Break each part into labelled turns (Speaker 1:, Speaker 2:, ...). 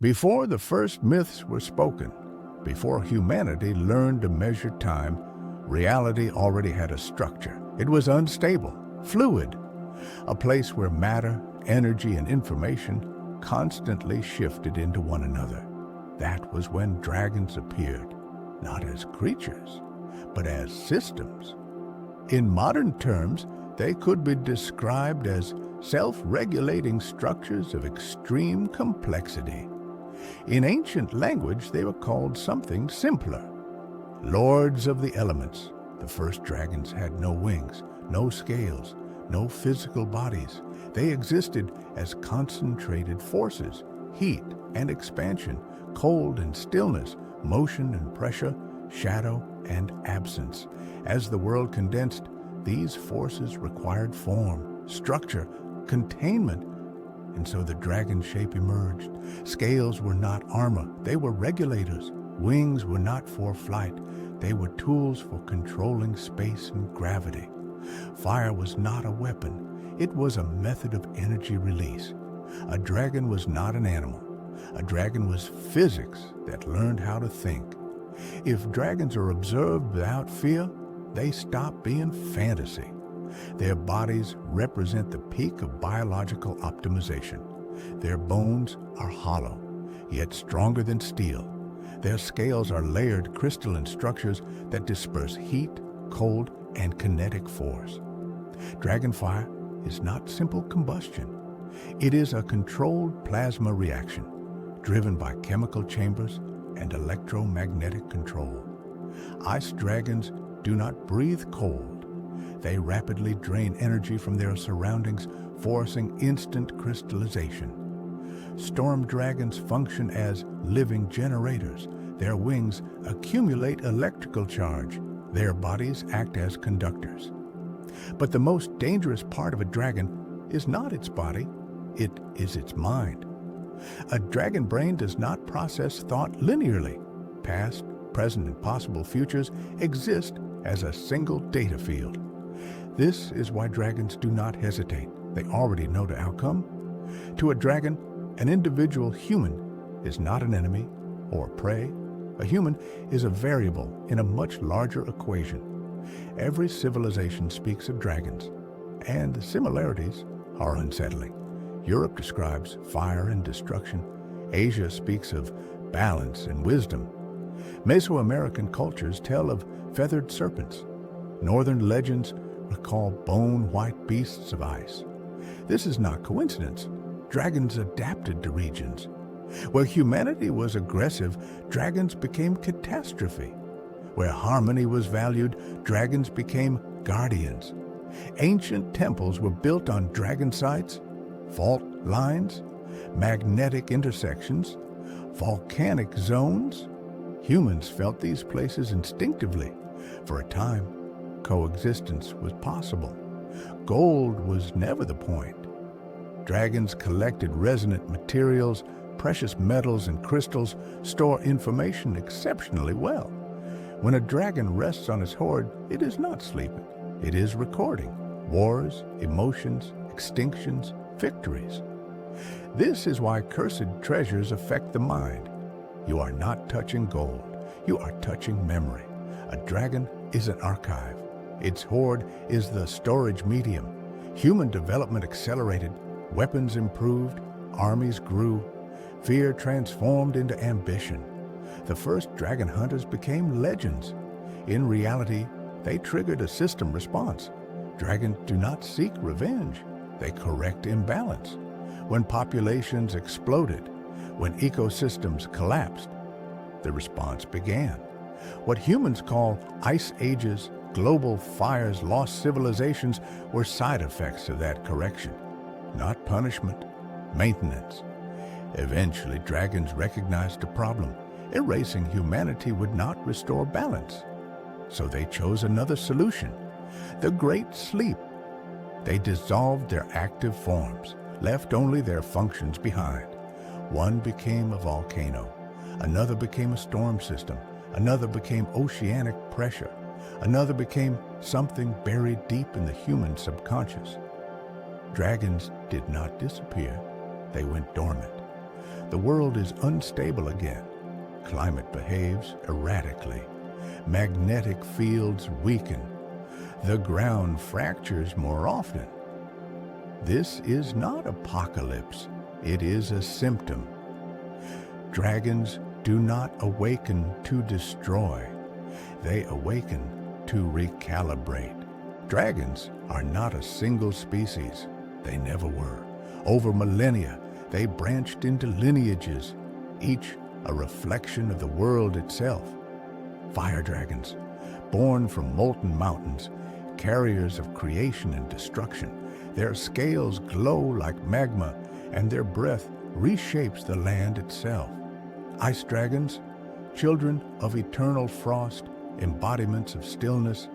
Speaker 1: Before the first myths were spoken, before humanity learned to measure time, reality already had a structure. It was unstable, fluid, a place where matter, energy, and information constantly shifted into one another. That was when dragons appeared, not as creatures, but as systems. In modern terms, they could be described as self-regulating structures of extreme complexity. In ancient language, they were called something simpler. Lords of the elements. The first dragons had no wings, no scales, no physical bodies. They existed as concentrated forces, heat and expansion, cold and stillness, motion and pressure, shadow and absence. As the world condensed, these forces required form, structure, containment, and so the dragon shape emerged. Scales were not armor, they were regulators. Wings were not for flight, they were tools for controlling space and gravity. Fire was not a weapon, it was a method of energy release. A dragon was not an animal. A dragon was physics that learned how to think. If dragons are observed without fear, they stop being fantasy. Their bodies represent the peak of biological optimization. Their bones are hollow, yet stronger than steel. Their scales are layered crystalline structures that disperse heat, cold, and kinetic force. Dragonfire is not simple combustion. It is a controlled plasma reaction, driven by chemical chambers and electromagnetic control. Ice dragons do not breathe cold. They rapidly drain energy from their surroundings, forcing instant crystallization. Storm dragons function as living generators. Their wings accumulate electrical charge. Their bodies act as conductors. But the most dangerous part of a dragon is not its body, it is its mind. A dragon brain does not process thought linearly. Past, present, and possible futures exist as a single data field. This is why dragons do not hesitate. They already know the outcome. To a dragon, an individual human is not an enemy or prey. A human is a variable in a much larger equation. Every civilization speaks of dragons, and the similarities are unsettling. Europe describes fire and destruction. Asia speaks of balance and wisdom. Mesoamerican cultures tell of feathered serpents. Northern legends recall bone-white beasts of ice. This is not coincidence. Dragons adapted to regions. Where humanity was aggressive, dragons became catastrophe. Where harmony was valued, dragons became guardians. Ancient temples were built on dragon sites, fault lines, magnetic intersections, volcanic zones. Humans felt these places instinctively. For a time, coexistence was possible. Gold was never the point. Dragons collected resonant materials, precious metals and crystals, store information exceptionally well. When a dragon rests on its hoard, it is not sleeping. It is recording wars, emotions, extinctions, victories. This is why cursed treasures affect the mind. You are not touching gold. You are touching memory. A dragon is an archive. Its hoard is the storage medium. Human development accelerated, weapons improved, armies grew, fear transformed into ambition. The first dragon hunters became legends. In reality, they triggered a system response. Dragons do not seek revenge. They correct imbalance. When populations exploded, when ecosystems collapsed, the response began. What humans call ice ages, global fires, lost civilizations were side effects of that correction, not punishment, maintenance. Eventually, dragons recognized the problem. Erasing humanity would not restore balance. So they chose another solution, the Great Sleep. They dissolved their active forms, left only their functions behind. One became a volcano, another became a storm system, another became oceanic pressure, another became something buried deep in the human subconscious. Dragons did not disappear, they went dormant. The world is unstable again. Climate behaves erratically. Magnetic fields weaken. The ground fractures more often. This is not apocalypse. It is a symptom. Dragons do not awaken to destroy. They awaken to recalibrate. Dragons are not a single species. They never were. Over millennia, they branched into lineages, each a reflection of the world itself. Fire dragons, born from molten mountains, carriers of creation and destruction. Their scales glow like magma, and their breath reshapes the land itself. Ice dragons, children of eternal frost, embodiments of stillness.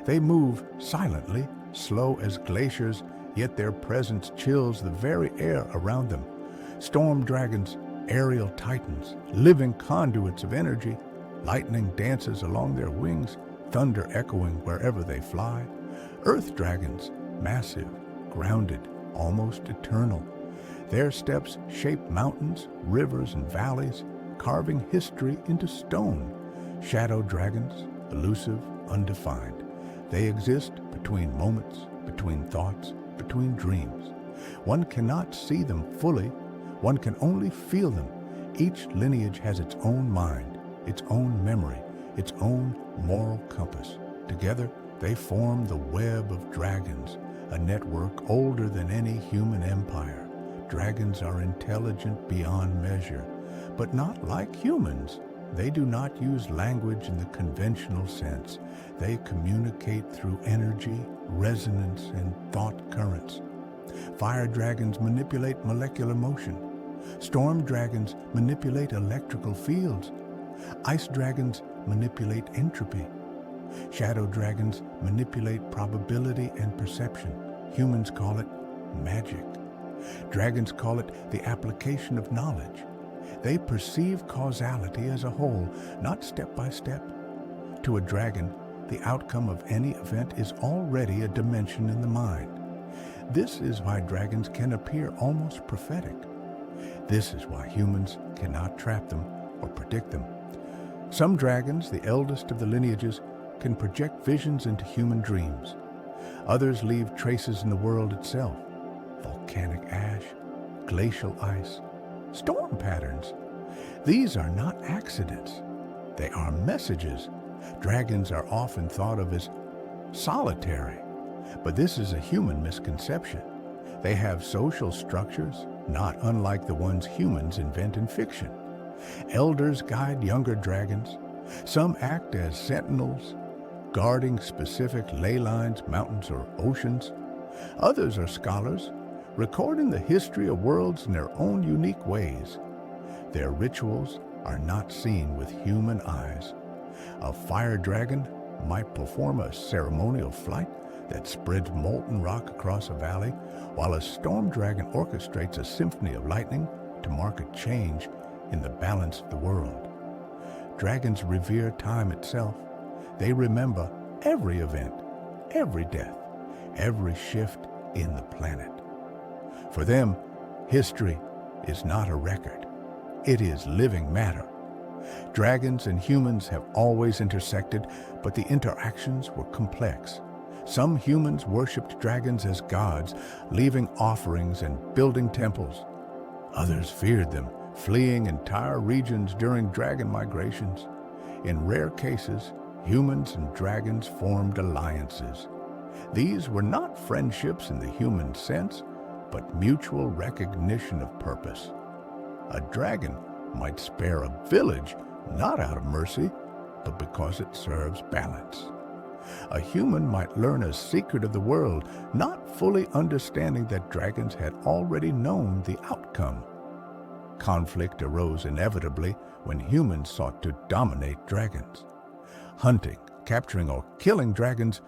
Speaker 1: They move silently, slow as glaciers, yet their presence chills the very air around them. Storm dragons, aerial titans, living conduits of energy. Lightning dances along their wings, thunder echoing wherever they fly. Earth dragons, massive, grounded, almost eternal. Their steps shape mountains, rivers, and valleys, carving history into stone. Shadow dragons, elusive, undefined. They exist between moments, between thoughts, between dreams. One cannot see them fully. One can only feel them. Each lineage has its own mind, its own memory, its own moral compass. Together, they form the web of dragons, a network older than any human empire. Dragons are intelligent beyond measure, but not like humans. They do not use language in the conventional sense. They communicate through energy, resonance, and thought currents. Fire dragons manipulate molecular motion. Storm dragons manipulate electrical fields. Ice dragons manipulate entropy. Shadow dragons manipulate probability and perception. Humans call it magic. Dragons call it the application of knowledge. They perceive causality as a whole, not step by step. To a dragon, the outcome of any event is already a dimension in the mind. This is why dragons can appear almost prophetic. This is why humans cannot trap them or predict them. Some dragons, the eldest of the lineages, can project visions into human dreams. Others leave traces in the world itself. Volcanic ash, glacial ice, storm patterns. These are not accidents. They are messages. Dragons are often thought of as solitary, but this is a human misconception. They have social structures, not unlike the ones humans invent in fiction. Elders guide younger dragons. Some act as sentinels, guarding specific ley lines, mountains, or oceans. Others are scholars, recording the history of worlds in their own unique ways. Their rituals are not seen with human eyes. A fire dragon might perform a ceremonial flight that spreads molten rock across a valley, while a storm dragon orchestrates a symphony of lightning to mark a change in the balance of the world. Dragons revere time itself. They remember every event, every death, every shift in the planet. For them, history is not a record. It is living matter. Dragons and humans have always intersected, but the interactions were complex. Some humans worshipped dragons as gods, leaving offerings and building temples. Others feared them, fleeing entire regions during dragon migrations. In rare cases, humans and dragons formed alliances. These were not friendships in the human sense, but mutual recognition of purpose. A dragon might spare a village, not out of mercy, but because it serves balance. A human might learn a secret of the world, not fully understanding that dragons had already known the outcome. Conflict arose inevitably when humans sought to dominate dragons. Hunting, capturing, or killing dragons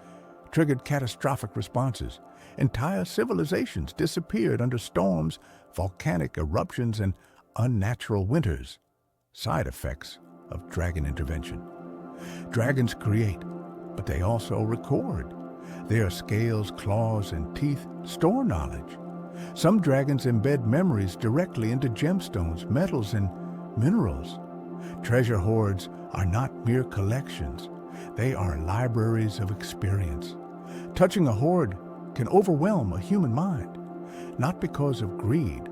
Speaker 1: triggered catastrophic responses. Entire civilizations disappeared under storms, volcanic eruptions, and unnatural winters, side effects of dragon intervention. Dragons create, but they also record. Their scales, claws, and teeth store knowledge. Some dragons embed memories directly into gemstones, metals, and minerals. Treasure hoards are not mere collections. They are libraries of experience. Touching a hoard can overwhelm a human mind, not because of greed,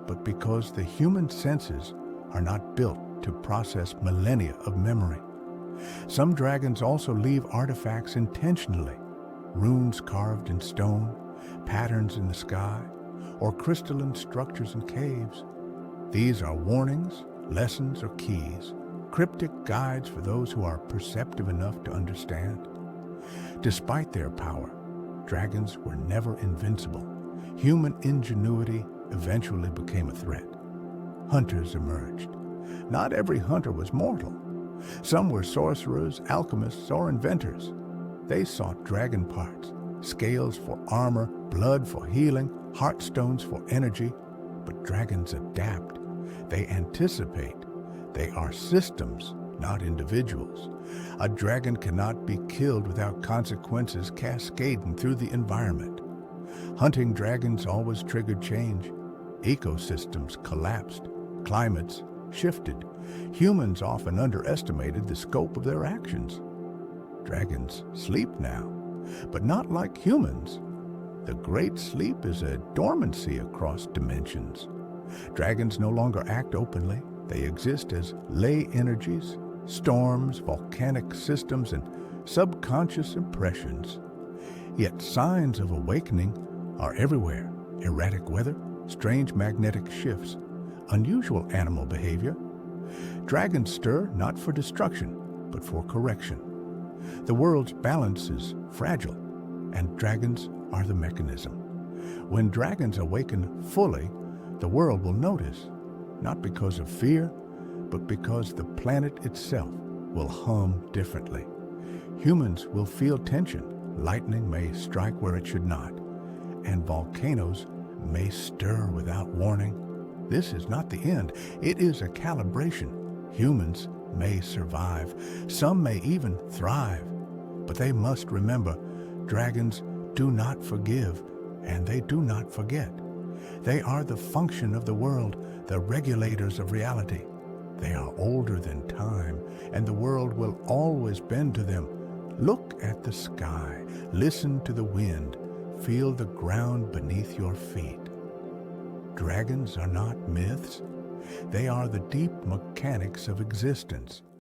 Speaker 1: but because the human senses are not built to process millennia of memory. Some dragons also leave artifacts intentionally, runes carved in stone, patterns in the sky, or crystalline structures in caves. These are warnings, lessons, or keys, cryptic guides for those who are perceptive enough to understand. Despite their power, dragons were never invincible. Human ingenuity eventually became a threat. Hunters emerged. Not every hunter was mortal. Some were sorcerers, alchemists, or inventors. They sought dragon parts, scales for armor, blood for healing, heartstones for energy. But dragons adapt. They anticipate. They are systems, not individuals. A dragon cannot be killed without consequences cascading through the environment. Hunting dragons always triggered change. Ecosystems collapsed. Climates shifted. Humans often underestimated the scope of their actions. Dragons sleep now, but not like humans. The Great Sleep is a dormancy across dimensions. Dragons no longer act openly. They exist as lay energies, storms, volcanic systems, and subconscious impressions. Yet signs of awakening are everywhere. Erratic weather, strange magnetic shifts, unusual animal behavior. Dragons stir not for destruction, but for correction. The world's balance is fragile, and dragons are the mechanism. When dragons awaken fully, the world will notice, not because of fear, but because the planet itself will hum differently. Humans will feel tension. Lightning may strike where it should not, and volcanoes may stir without warning. This is not the end. It is a calibration. Humans may survive. Some may even thrive. But they must remember, dragons do not forgive, and they do not forget. They are the function of the world, the regulators of reality. They are older than time, and the world will always bend to them. Look at the sky, listen to the wind, feel the ground beneath your feet. Dragons are not myths. They are the deep mechanics of existence.